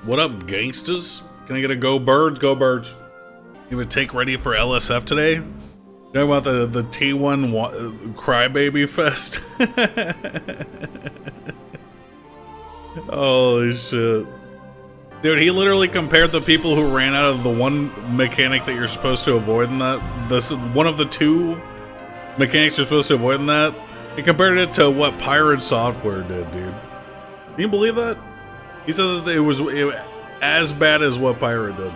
What up, gangsters? Can I get a go birds? Go birds. You would take ready for LSF today? You know about the T1 Crybaby Fest? Holy shit. Dude, he literally compared the people who ran out of the one mechanic that you're supposed to avoid in that. This one of the two mechanics you're supposed to avoid in that. He compared it to what Pirate Software did, dude. Can you believe that? He said that it was as bad as what Pirate did.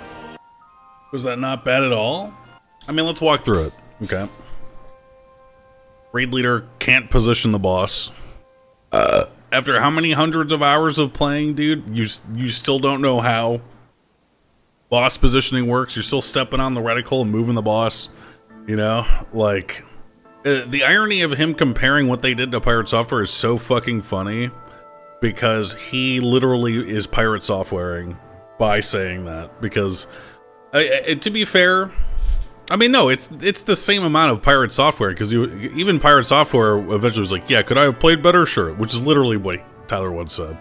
Was that not bad at all? I mean, let's walk through it. Okay. Raid leader can't position the boss. After how many hundreds of hours of playing, dude, you still don't know how boss positioning works. You're still stepping on the reticle and moving the boss. You know, like the irony of him comparing what they did to Pirate Software is so fucking funny, because he literally is Pirate Softwaring by saying that. Because to be fair, I mean, no, it's the same amount of Pirate Software, because even Pirate Software eventually was like, yeah, could I have played better? Sure, which is literally what Tyler once said.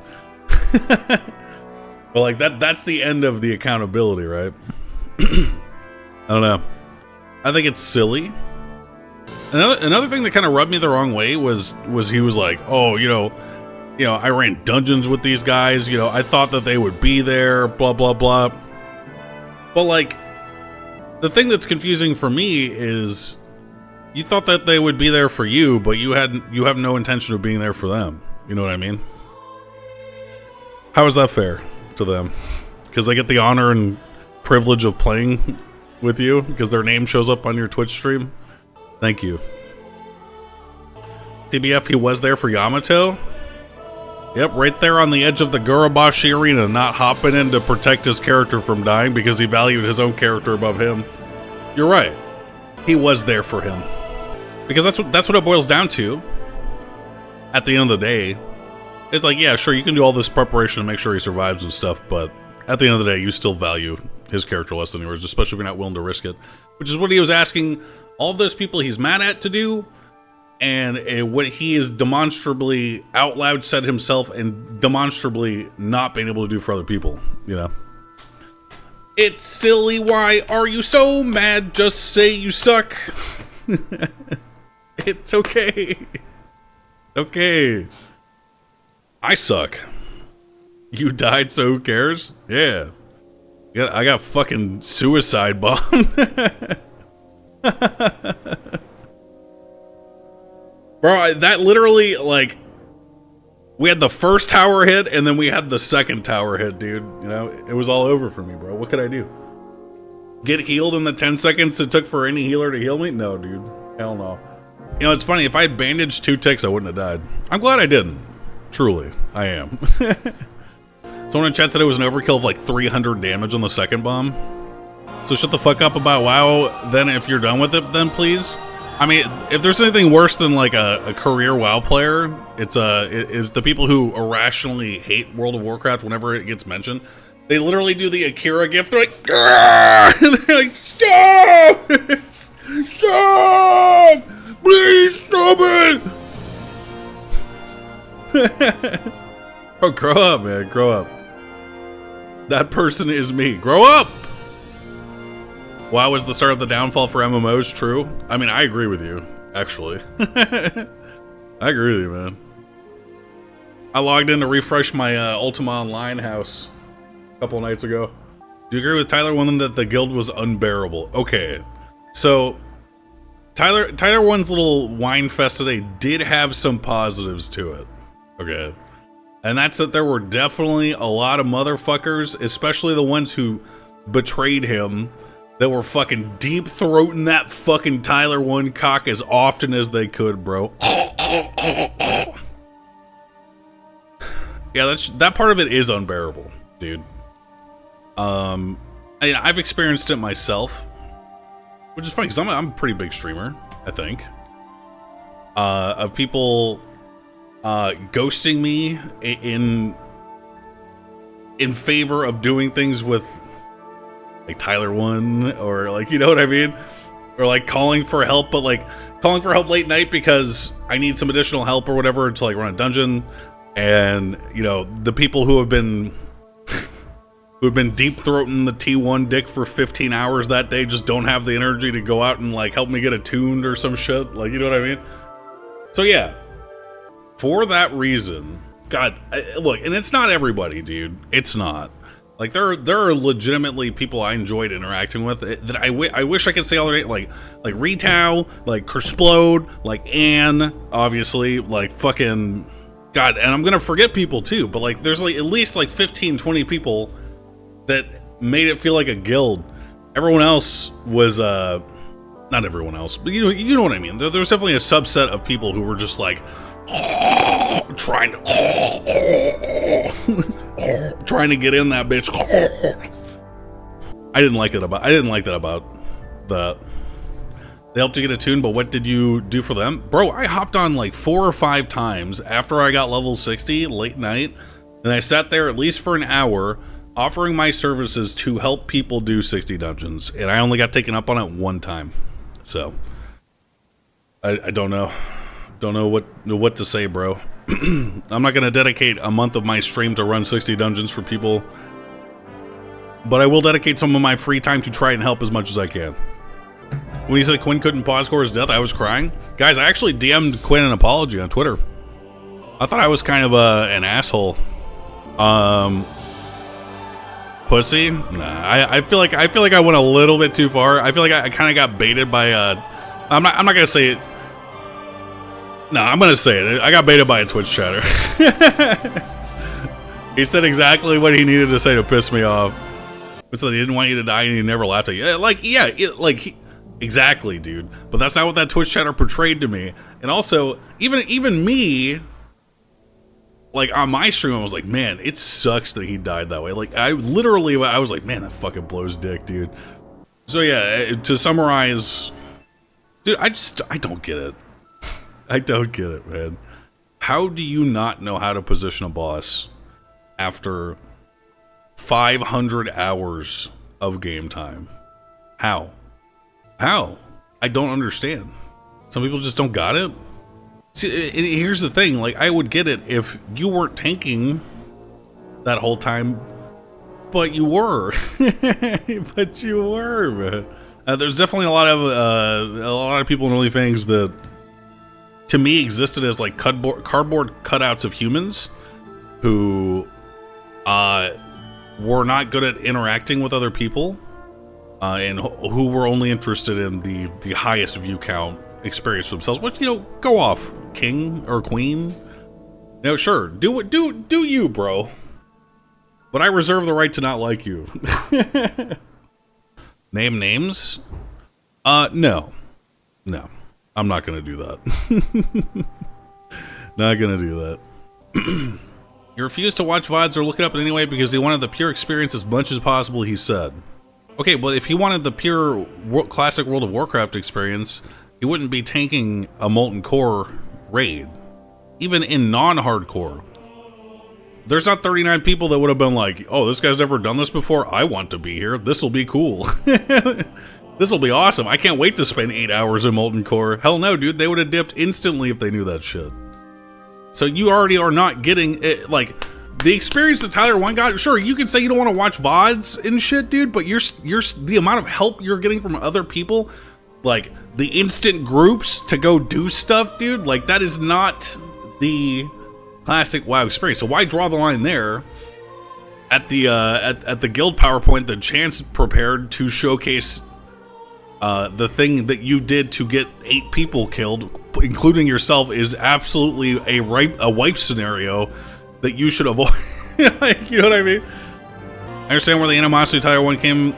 But like that's the end of the accountability, right? I don't know. I think it's silly. Another thing that kind of rubbed me the wrong way was he was like, oh, you know, I ran dungeons with these guys, you know, I thought that they would be there, blah blah blah. But like, the thing that's confusing for me is you thought that they would be there for you, but you have no intention of being there for them. You know what I mean? How is that fair to them? Because they get the honor and privilege of playing with you because their name shows up on your Twitch stream. Thank you. TBF, he was there for Yamato. Yep, right there on the edge of the Gurabashi arena, not hopping in to protect his character from dying because he valued his own character above him. You're right. He was there for him. Because that's what it boils down to. At the end of the day, it's like, yeah, sure, you can do all this preparation to make sure he survives and stuff, but at the end of the day, you still value his character less than yours, especially if you're not willing to risk it. Which is what he was asking all those people he's mad at to do, and what he is demonstrably out loud said himself and demonstrably not being able to do for other people, you know? It's silly, why are you so mad? Just say you suck. It's okay. Okay. I suck. You died, so who cares? Yeah. I got fucking suicide bombed. Bro, that literally, like, we had the first tower hit, and then we had the second tower hit, dude. You know, it was all over for me, bro. What could I do? Get healed in the 10 seconds it took for any healer to heal me? No, dude. Hell no. You know, it's funny. If I had bandaged 2 ticks, I wouldn't have died. I'm glad I didn't. Truly, I am. Someone in chat said it was an overkill of like 300 damage on the second bomb. So shut the fuck up about WoW, then if you're done with it, then please. I mean, if there's anything worse than like a career WoW player, it is the people who irrationally hate World of Warcraft whenever it gets mentioned. They literally do the Akira gift. They're like, "Grr!" And they're like, stop! Stop! Please stop it! Oh, grow up, man. Grow up. That person is me. Grow up! WoW was the start of the downfall for MMOs, true? I mean, I agree with you, actually. I agree with you, man. I logged in to refresh my Ultima Online house a couple nights ago. Do you agree with Tyler1 that the guild was unbearable? Okay, so Tyler1's little wine fest today did have some positives to it. Okay. And that's that there were definitely a lot of motherfuckers, especially the ones who betrayed him, that were fucking deep-throating that fucking Tyler1 cock as often as they could, bro. Yeah, that part of it is unbearable, dude. I've experienced it myself, which is funny, because I'm a pretty big streamer, I think. Of people ghosting me in favor of doing things with like Tyler1, or like, you know what I mean? Or like calling for help, but like calling for help late night because I need some additional help or whatever to like run a dungeon. And, you know, the people who have been who've been deep throating the T1 dick for 15 hours that day just don't have the energy to go out and like help me get attuned or some shit. Like, you know what I mean? So yeah, for that reason, God, look, and it's not everybody, dude. It's not. Like, there are legitimately people I enjoyed interacting with that I wish I could say all the like Retau, like Kersplode, like Anne, obviously, like fucking God, and I'm gonna forget people too, but like there's like at least like 15, 20 people that made it feel like a guild. Everyone else was not everyone else, but you know what I mean. There's definitely a subset of people who were just like trying to trying to get in that bitch. I didn't like that about the they helped you get attuned, but what did you do for them? Bro, I hopped on like 4 or 5 times after I got level 60 late night, and I sat there at least for an hour offering my services to help people do 60 dungeons, and I only got taken up on it 1 time. So I don't know what to say, bro. I'm not gonna dedicate a month of my stream to run 60 dungeons for people, but I will dedicate some of my free time to try and help as much as I can. When he said Quinn couldn't pause score his death, I was crying. Guys, I actually DM'd Quinn an apology on Twitter. I thought I was kind of an asshole. Pussy? Nah, I feel like I went a little bit too far. I feel like I kind of got baited by I'm not gonna say it. No, I'm gonna say it. I got baited by a Twitch chatter. He said exactly what he needed to say to piss me off. He said he didn't want you to die and he never laughed at you. Exactly, dude. But that's not what that Twitch chatter portrayed to me. And also, even me, like on my stream, I was like, man, it sucks that he died that way. Like I was like, man, that fucking blows dick, dude. So yeah, to summarize, dude, I don't get it. I don't get it, man. How do you not know how to position a boss after 500 hours of game time? How? I don't understand. Some people just don't got it. See, here's the thing. Like, I would get it if you weren't tanking that whole time, but you were. But you were, man. There's definitely a lot of people in OnlyFans that, to me, existed as like cardboard cutouts of humans who were not good at interacting with other people, and who were only interested in the highest view count experience for themselves. Which, go off, king or queen. Sure, do you, bro. But I reserve the right to not like you. Name names? No. I'm not gonna do that. Not gonna do that. He refused to watch VODs or look it up in any way because he wanted the pure experience as much as possible, he said. Okay, well, if he wanted the pure classic World of Warcraft experience, he wouldn't be tanking a Molten Core raid. Even in non-hardcore. There's not 39 people that would have been like, oh, this guy's never done this before, I want to be here, this'll be cool. This'll be awesome, I can't wait to spend 8 hours in Molten Core. Hell no, dude, they would have dipped instantly if they knew that shit. So you already are not getting it, like, the experience that Tyler1 got. Sure, you can say you don't want to watch VODs and shit, dude, but you're the amount of help you're getting from other people, like the instant groups to go do stuff, dude, like that is not the classic WoW experience. So why draw the line there at the at the guild PowerPoint that Chance prepared to showcase the thing that you did to get 8 people killed, including yourself, is absolutely a wipe scenario that you should avoid. Like, you know what I mean? I understand where the animosity Tyler1 came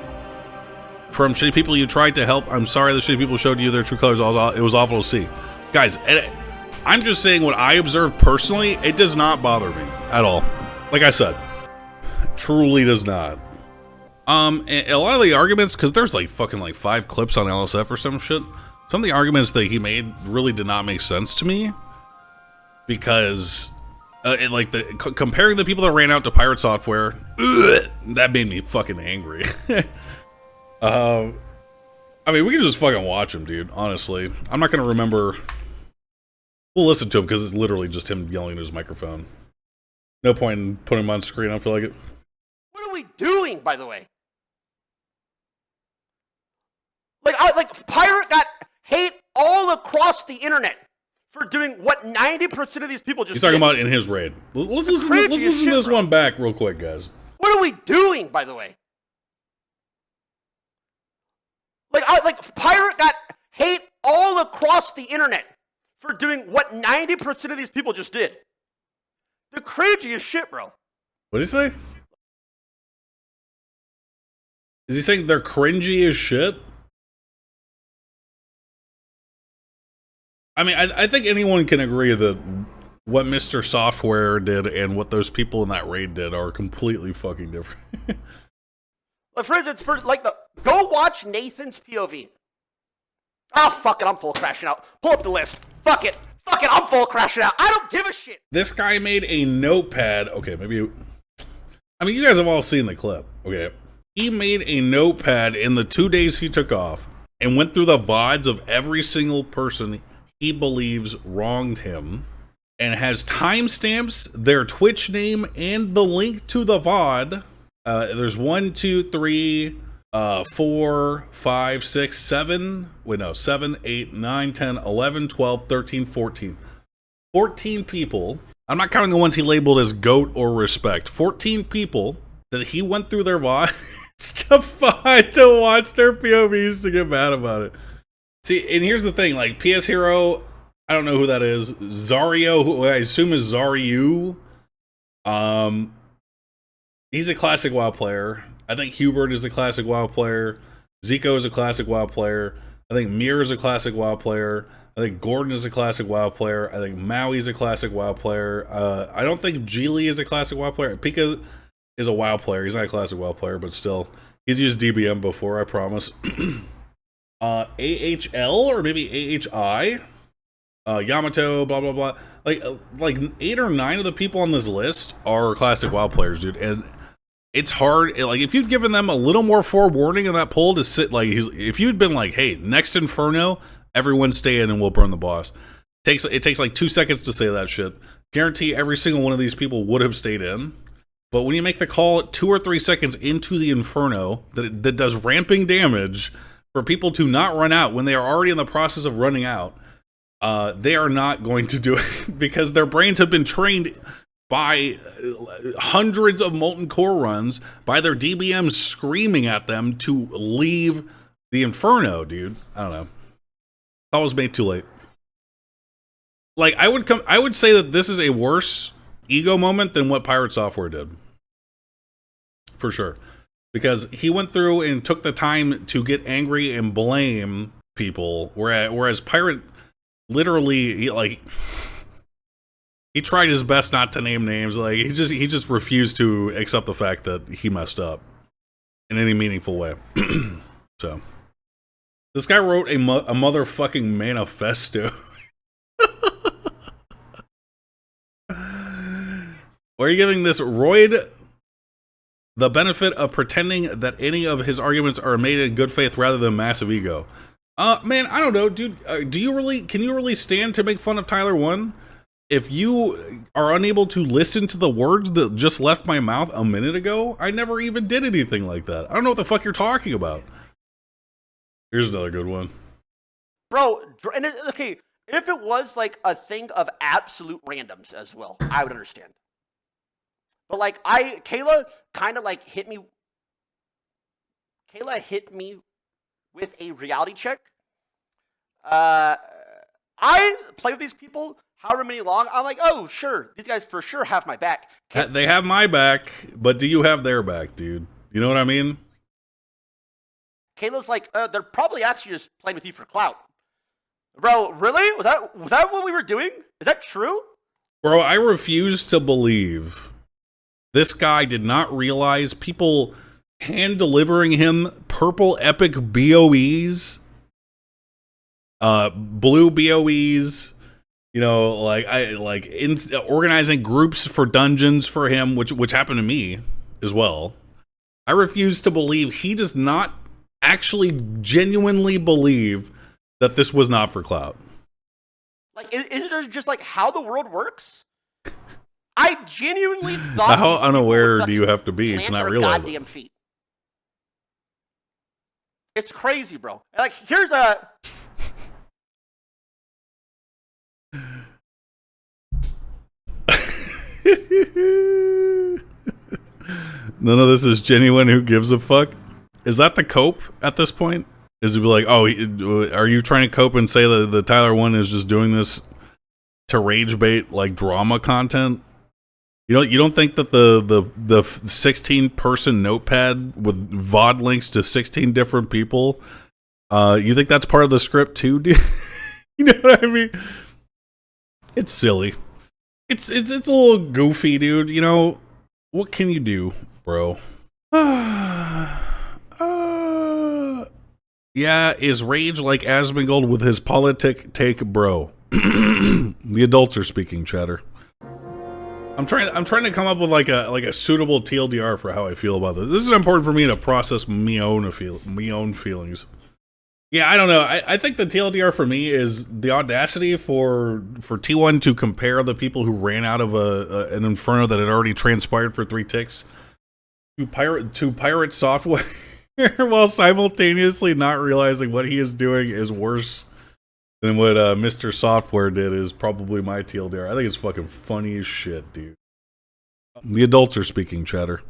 from. Shitty people you tried to help. I'm sorry the shitty people showed you their true colors. It was awful to see. Guys, I'm just saying what I observed personally. It does not bother me at all. Like I said, truly does not. A lot of the arguments, because there's like fucking like 5 clips on LSF or some shit. Some of the arguments that he made really did not make sense to me, because comparing the people that ran out to Pirate Software, that made me fucking angry. I mean, we can just fucking watch him, dude. Honestly, I'm not gonna remember. We'll listen to him because it's literally just him yelling into his microphone. No point in putting him on screen. I don't feel like it. What are we we doing, by the way? Like Pirate got hate all across the internet for doing what 90% of these people just He's talking did. about in his raid. Let's listen to this one back real quick, guys. What are we doing, by the way? Like Pirate got hate all across the internet for doing what 90% of these people just did. The cringiest shit, bro. What did he say? Is he saying they're cringy as shit? I mean, I think anyone can agree that what Mr. Software did and what those people in that raid did are completely fucking different. Like, for instance, go watch Nathan's POV. Oh, fuck it, I'm full crashing out. Pull up the list. Fuck it, I'm full crashing out. I don't give a shit. This guy made a notepad. Okay, maybe... I mean, you guys have all seen the clip. Okay. He made a notepad in the 2 days he took off and went through the VODs of every single person he believes wronged him and has timestamps, their Twitch name, and the link to the VOD. There's 1, 2, 3, 4, 5, 6, 7. Wait, no, 7, 8, 9, 10, 11, 12, 13, 14. 14 people. I'm not counting the ones he labeled as GOAT or Respect. 14 people that he went through their VODs to watch their POVs to get mad about it. See, and here's the thing, like, PS Hero, I don't know who that is. Zario, who I assume is Zaryu. He's a classic WoW player. I think Hubert is a classic WoW player. Zico is a classic WoW player. I think Mir is a classic WoW player. I think Gordon is a classic WoW player. I think Maui's a classic WoW player. I don't think Geely is a classic WoW player. Pika is a WoW player. He's not a classic WoW player, but still. He's used DBM before, I promise. AHL or maybe AHI, Yamato, blah blah blah. Like 8 or 9 of the people on this list are classic WoW players, dude. And it's hard. Like, if you'd given them a little more forewarning in that poll to sit, like, if you'd been like, "Hey, next Inferno, everyone stay in and we'll burn the boss." It takes like 2 seconds to say that shit. Guarantee every single one of these people would have stayed in. But when you make the call 2 or 3 seconds into the Inferno that does ramping damage for people to not run out when they are already in the process of running out, they are not going to do it because their brains have been trained by hundreds of Molten Core runs, by their DBMs screaming at them to leave the Inferno, dude. I don't know. That was made too late. Like, I would say that this is a worse ego moment than what Pirate Software did. For sure. Because he went through and took the time to get angry and blame people, whereas Pirate literally, he tried his best not to name names. Like, he just refused to accept the fact that he messed up in any meaningful way. So, this guy wrote a motherfucking manifesto. Why are you giving this Royd the benefit of pretending that any of his arguments are made in good faith rather than massive ego? Man, I don't know, dude. Can you really stand to make fun of Tyler1? If you are unable to listen to the words that just left my mouth a minute ago, I never even did anything like that. I don't know what the fuck you're talking about. Here's another good one. Bro, okay, if it was like a thing of absolute randoms as well, I would understand. But like, Kayla kind of like hit me. Kayla hit me with a reality check. I play with these people however many long. I'm like, oh, sure. These guys for sure have my back. They have my back, but do you have their back, dude? You know what I mean? Kayla's like, they're probably actually just playing with you for clout. Bro, really? Was that what we were doing? Is that true? Bro, I refuse to believe this guy did not realize people hand delivering him purple epic BOEs, blue BOEs, you know, organizing groups for dungeons for him, which happened to me as well. I refuse to believe he does not actually genuinely believe that this was not for clout. Like, is it just like how the world works? I genuinely thought. How these people unaware would do you have to be to plant not their realize goddamn it? feet. It's crazy, bro. Like, here's a. None of this is genuine. Who gives a fuck? Is that the cope at this point? Is it be like, oh, are you trying to cope and say that the Tyler1 is just doing this to rage bait like drama content? You don't think that the 16 person notepad with VOD links to 16 different people, you think that's part of the script too, dude? You know what I mean? It's silly. It's a little goofy, dude. You know, what can you do, bro? Yeah, is Rage like Asmongold with his politic take, bro? The adults are speaking, chatter. I'm trying to come up with like a suitable TLDR for how I feel about this. This is important for me to process me own feelings. Yeah, I don't know. I think the TLDR for me is the audacity for T1 to compare the people who ran out of an inferno that had already transpired for 3 ticks to pirate software while simultaneously not realizing what he is doing is worse than what Mr. Software did is probably my TLDR. I think it's fucking funny as shit, dude. The adults are speaking, chatter.